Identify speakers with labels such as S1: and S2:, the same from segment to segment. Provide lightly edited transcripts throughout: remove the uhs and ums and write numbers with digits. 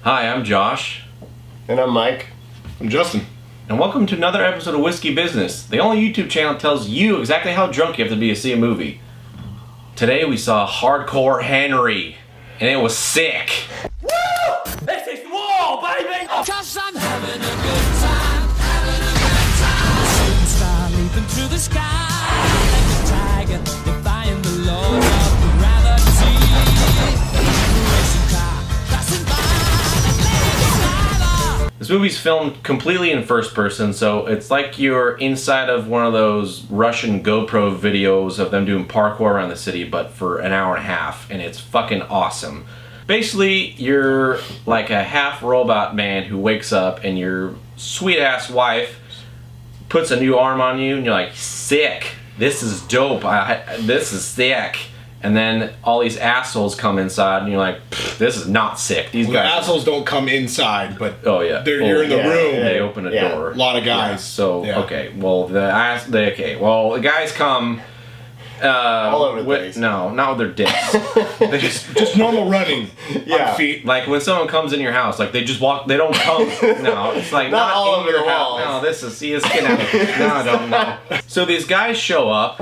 S1: Hi, I'm Josh.
S2: And I'm Mike.
S3: I'm Justin.
S1: And welcome to another episode of Whiskey Business, the only YouTube channel that tells you exactly how drunk you have to be to see a movie. Today we saw Hardcore Henry, and it was sick. Woo! This is war, baby!
S4: Cause I'm having a good time, having a good time. Shooting star leaping through the sky, like a tiger defying the laws of gravity. Racing car passing by,
S1: This movie's filmed completely in first person, so it's like you're inside of one of those Russian GoPro videos of them doing parkour around the city, but for an hour and a half, and it's fucking awesome. Basically, you're like a half robot man who wakes up and your sweet ass wife puts a new arm on you and you're like, sick, this is dope, this is sick. And then all these assholes come inside and you're like, this is not sick. These
S3: The
S1: guys
S3: assholes don't come inside, but
S1: Oh yeah.
S3: you're in the room.
S1: They open a door.
S3: A lot of guys.
S1: Yeah, so
S3: Yeah.
S1: okay, well the guys come
S2: All over the place.
S1: No, not with their dicks. They
S3: Just normal running
S2: Yeah.
S3: on feet.
S1: like when someone comes in your house, like they just walk. They don't come. No, it's like
S2: Not all
S1: in
S2: over
S1: your
S2: the
S1: house.
S2: walls.
S1: No, this is see it's skin out. No, I don't know. So these guys show up,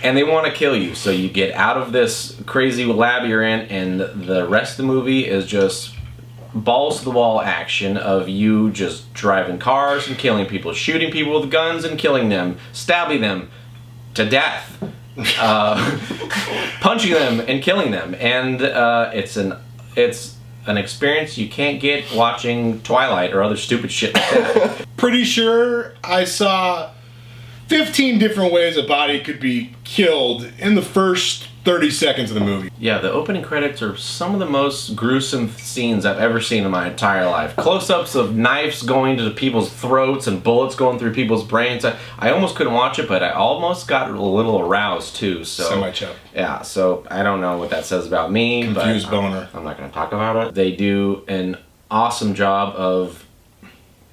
S1: and they want to kill you. So you get out of this crazy lab you're in, and the rest of the movie is just balls to the wall action of you just driving cars and killing people, shooting people with guns and killing them, stabbing them to death, punching them and killing them, and it's an experience you can't get watching Twilight or other stupid shit like that.
S3: Pretty sure I saw 15 different ways a body could be killed in the first 30 seconds of the movie.
S1: Yeah, the opening credits are some of the most gruesome scenes I've ever seen in my entire life. Close-ups of knives going to people's throats and bullets going through people's brains. I almost couldn't watch it, but I almost got a little aroused too. So
S3: Semi-chub.
S1: yeah, so I don't know what that says about me.
S3: Confused
S1: but
S3: boner.
S1: I'm not going to talk about it. They do an awesome job of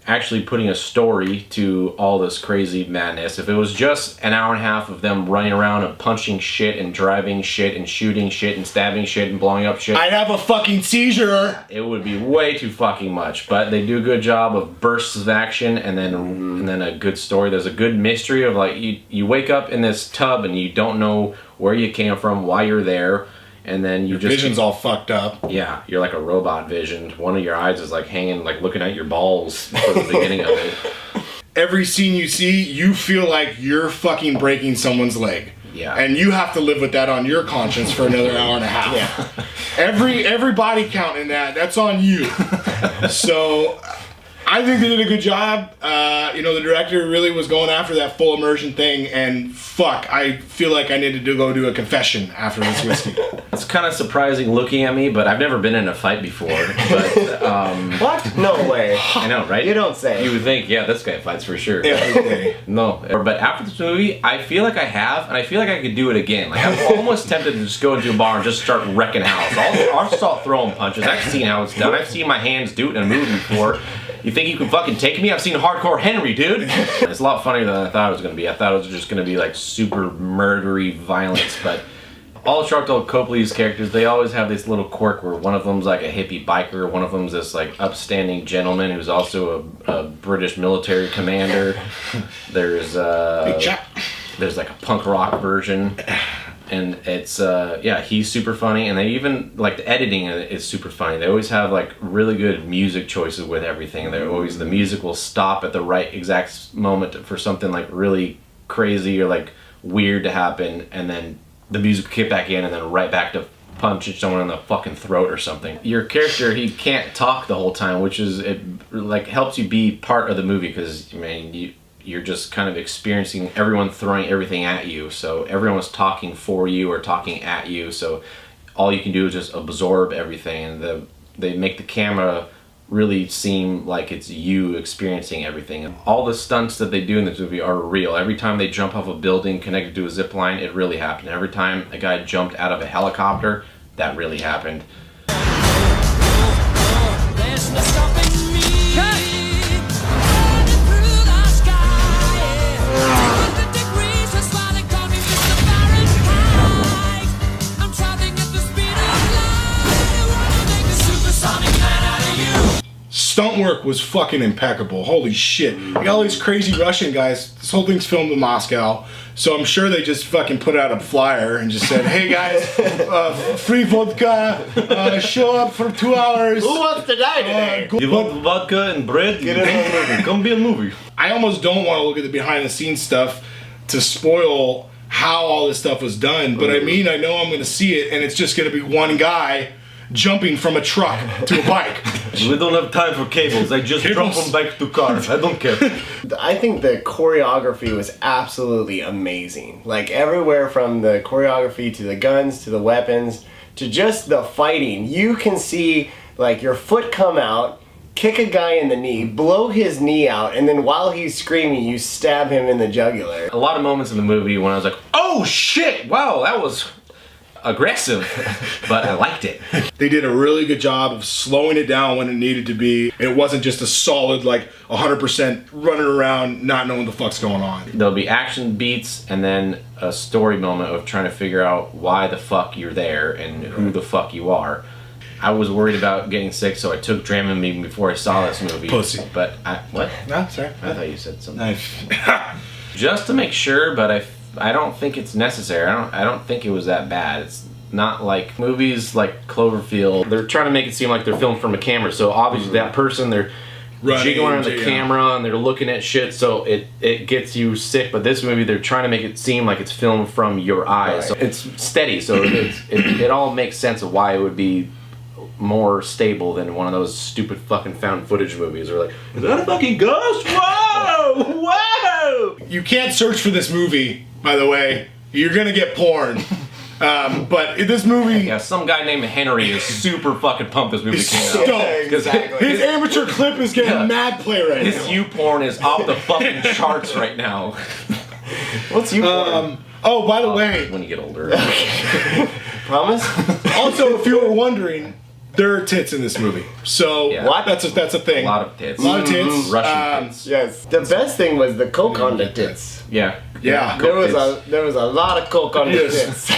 S1: actually putting a story to all this crazy madness. If it was just an hour and a half of them running around and punching shit and driving shit and shooting shit and stabbing shit and blowing up shit,
S3: I'd have a fucking seizure.
S1: it would be way too fucking much. But they do a good job of bursts of action and then a good story. There's a good mystery of like you wake up in this tub and you don't know where you came from, why you're there, and then you just
S3: Vision's all fucked up.
S1: yeah, you're like a robot visioned. One of your eyes is like hanging, like looking at your balls for the beginning of it.
S3: Every scene you see, you feel like you're fucking breaking someone's leg.
S1: Yeah.
S3: And you have to live with that on your conscience for another hour and a half.
S2: Yeah.
S3: Every body count in that's on you. So I think they did a good job. The director really was going after that full immersion thing, and fuck, I feel like I needed to go do a confession after this whiskey.
S1: It's kind of surprising looking at me, but I've never been in a fight before. But
S2: What? No way.
S1: I know, right?
S2: You don't say.
S1: You would think, yeah, this guy fights for sure.
S3: Every day.
S1: No, but after this movie, I feel like I have, and I feel like I could do it again. Like I'm almost tempted to just go into a bar and just start wrecking house. I'll start throwing punches. I've seen how it's done. I've seen my hands do it in a movie before. You think you can fucking take me? I've seen Hardcore Henry, dude. It's a lot funnier than I thought it was gonna be. I thought it was just gonna be like super murdery violence, but all Sharlto Copley's characters, they always have this little quirk where one of them's like a hippie biker, one of them's this like upstanding gentleman who's also a British military commander. There's
S3: Big chap.
S1: there's like a punk rock version, and it's he's super funny, and they even like the editing in it is super funny. They always have like really good music choices with everything. The music will stop at the right exact moment for something like really crazy or like weird to happen, and then the music will kick back in, and then right back to punching someone in the fucking throat or something. Your character, he can't talk the whole time, which is it like helps you be part of the movie, because I mean you're just kind of experiencing everyone throwing everything at you, so everyone's talking for you or talking at you, so all you can do is just absorb everything, and they make the camera really seem like it's you experiencing everything. And all the stunts that they do in this movie are real. Every time they jump off a building connected to a zip line, it really happened. Every time a guy jumped out of a helicopter, that really happened.
S4: There's no stopping me. Running through the sky. 200 degrees, that's why they call me Mr. Fahrenheit. I'm traveling at the speed of light. Wanna make a supersonic man out of you.
S3: Stunt work was fucking impeccable. Holy shit. You got all these crazy Russian guys. This whole thing's filmed in Moscow. So I'm sure they just fucking put out a flyer and just said, hey guys, free vodka, show up for 2 hours.
S2: Who wants to die today?
S1: You want vodka and bread?
S2: Get in on the movie.
S1: Come be a movie.
S3: I almost don't want to look at the behind the scenes stuff to spoil how all this stuff was done. But I mean, I know I'm going to see it and it's just going to be one guy jumping from a truck to a bike.
S1: We don't have time for cables. I just drop them back to cars. I don't care.
S2: I think the choreography was absolutely amazing. Like everywhere from the choreography to the guns to the weapons to just the fighting. You can see like your foot come out, kick a guy in the knee, blow his knee out, and then while he's screaming, you stab him in the jugular.
S1: A lot of moments in the movie when I was like, oh shit, wow, that was aggressive, but I liked it.
S3: They did a really good job of slowing it down when it needed to be. It wasn't just a solid, like, 100% running around not knowing what the fuck's going on.
S1: There'll be action beats and then a story moment of trying to figure out why the fuck you're there and who the fuck you are. I was worried about getting sick, so I took Dramamine before I saw this movie.
S3: Pussy.
S1: But what?
S3: No, sorry.
S1: I thought you said something.
S3: Nice.
S1: Just to make sure, but I don't think it's necessary. I don't think it was that bad. It's not like movies like Cloverfield. They're trying to make it seem like they're filmed from a camera. So obviously that person, they're jiggling around the camera and they're looking at shit, so it gets you sick. But this movie, they're trying to make it seem like it's filmed from your eyes.
S2: Right.
S1: So it's steady, so it all makes sense of why it would be more stable than one of those stupid fucking found footage movies. Or like, is that a fucking ghost? Whoa! Whoa!
S3: You can't search for this movie, by the way. You're gonna get porn. But this movie...
S1: Yeah, some guy named Henry is super fucking pumped this movie came out.
S3: Stoked.
S2: Exactly.
S3: His amateur clip is getting mad play right
S1: His
S3: now.
S1: U-porn is off the fucking charts right now.
S2: What's you for?
S3: Oh, by the way,
S1: When you get older.
S2: Promise?
S3: also, if you were wondering, there are tits in this movie. So
S1: Yeah.
S2: What?
S3: that's a thing.
S1: A lot of tits.
S3: A lot of tits.
S1: Russian tits.
S2: Yes. The best thing was the coke on the tits.
S1: Yeah.
S3: Yeah.
S2: There was a lot of coke on the
S3: Yes.
S2: tits.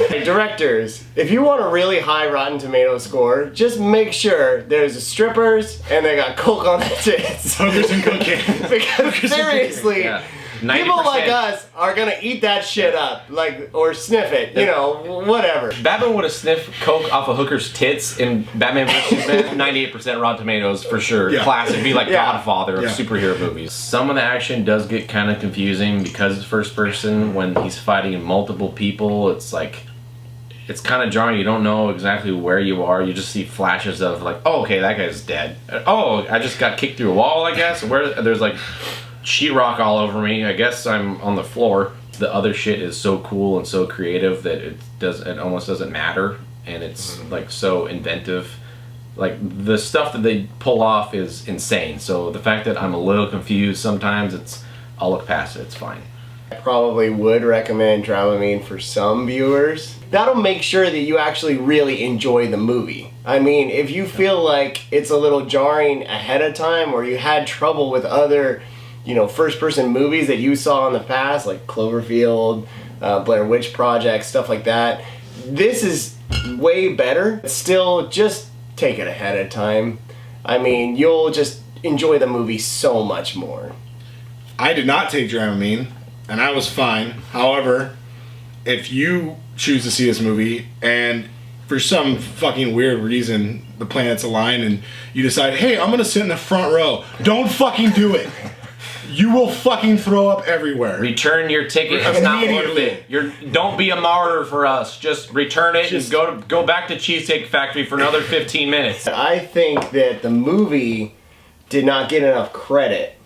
S2: Hey, directors, if you want a really high Rotten Tomato score, just make sure there's strippers and they got coke on the tits.
S3: Hookers and cocaine.
S2: Because seriously,
S1: Yeah.
S2: people
S1: 90%.
S2: like us are gonna eat that shit up, like, or sniff it, you know, whatever.
S1: Batman would have sniffed coke off a hooker's tits in Batman vs. Superman. 98% Rotten Tomatoes for sure.
S3: Yeah.
S1: Classic. Be like
S2: Yeah.
S1: Godfather of
S3: Yeah.
S1: superhero movies. Some of the action does get kind of confusing because it's first person. When he's fighting multiple people, it's like, it's kind of jarring. You don't know exactly where you are. You just see flashes of like, oh, okay, that guy's dead. Oh, I just got kicked through a wall, I guess. Where there's like sheetrock all over me. I guess I'm on the floor. The other shit is so cool and so creative that it almost doesn't matter, and it's like so inventive. Like the stuff that they pull off is insane. So the fact that I'm a little confused sometimes, I'll look past it. It's fine.
S2: I probably would recommend Dramamine for some viewers. That'll make sure that you actually really enjoy the movie. I mean, if you feel like it's a little jarring ahead of time, or you had trouble with other, you know, first-person movies that you saw in the past, like Cloverfield, Blair Witch Project, stuff like that, this is way better. Still, just take it ahead of time. I mean, you'll just enjoy the movie so much more.
S3: I did not take Dramamine, and I was fine. However, if you choose to see this movie and for some fucking weird reason the planets align and you decide, hey, I'm gonna sit in the front row, don't fucking do it. You will fucking throw up everywhere.
S1: Return your ticket. It's not worth it. Don't be a martyr for us. Just return it and go back to Cheesecake Factory for another 15 minutes.
S2: I think that the movie did not get enough credit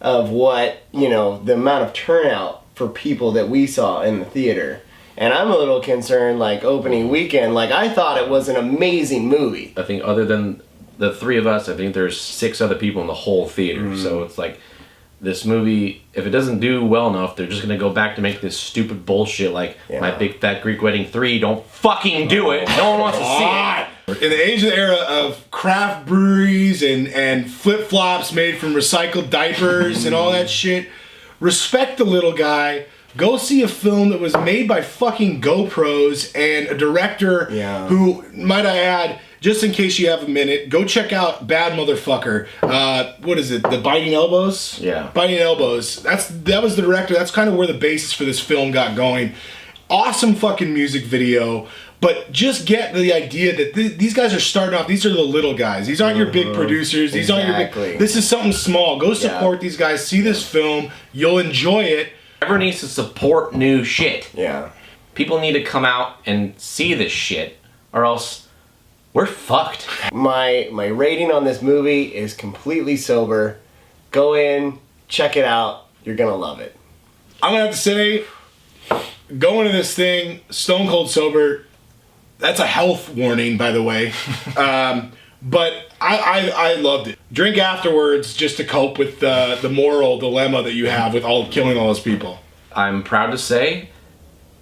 S2: of what, you know, the amount of turnout for people that we saw in the theater. And I'm a little concerned, like, opening weekend, like, I thought it was an amazing movie.
S1: I think other than the three of us, I think there's 6 other people in the whole theater. So it's like, this movie, if it doesn't do well enough, they're just gonna go back to make this stupid bullshit like My Big Fat Greek Wedding 3. Don't fucking do it. No one wants to see it.
S3: In the age of the era of craft breweries and flip-flops made from recycled diapers and all that shit, respect the little guy. Go see a film that was made by fucking GoPros and a director who, might I add, just in case you have a minute, go check out Bad Motherfucker. What is it? The Biting Elbows?
S1: Yeah.
S3: Biting Elbows. That was the director. That's kind of where the basis for this film got going. Awesome fucking music video. But just get the idea that these guys are starting off. These are the little guys. These aren't your big producers. These aren't your big. This is something small. Go support these guys. See this film. You'll enjoy it.
S1: Everyone needs to support new shit.
S2: Yeah.
S1: People need to come out and see this shit, or else we're fucked.
S2: My rating on this movie is completely sober. Go in, check it out. You're gonna love it.
S3: I'm gonna have to say, going into this thing stone cold sober. That's a health warning, by the way. But I loved it. Drink afterwards just to cope with the moral dilemma that you have with killing all those people.
S1: I'm proud to say,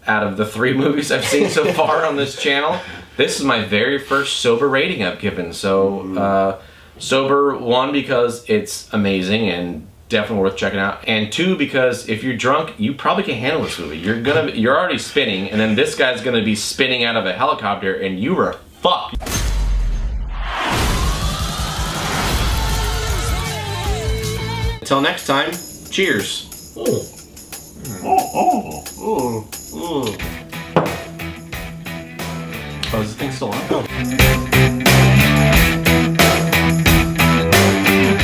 S1: out of the 3 movies I've seen so far on this channel, this is my very first sober rating I've given. So, sober, 1, because it's amazing and definitely worth checking out, and 2, because if you're drunk, you probably can handle this movie. You're already spinning, and then this guy's gonna be spinning out of a helicopter, and you are fucked. Until next time, cheers. Oh, is the thing still on?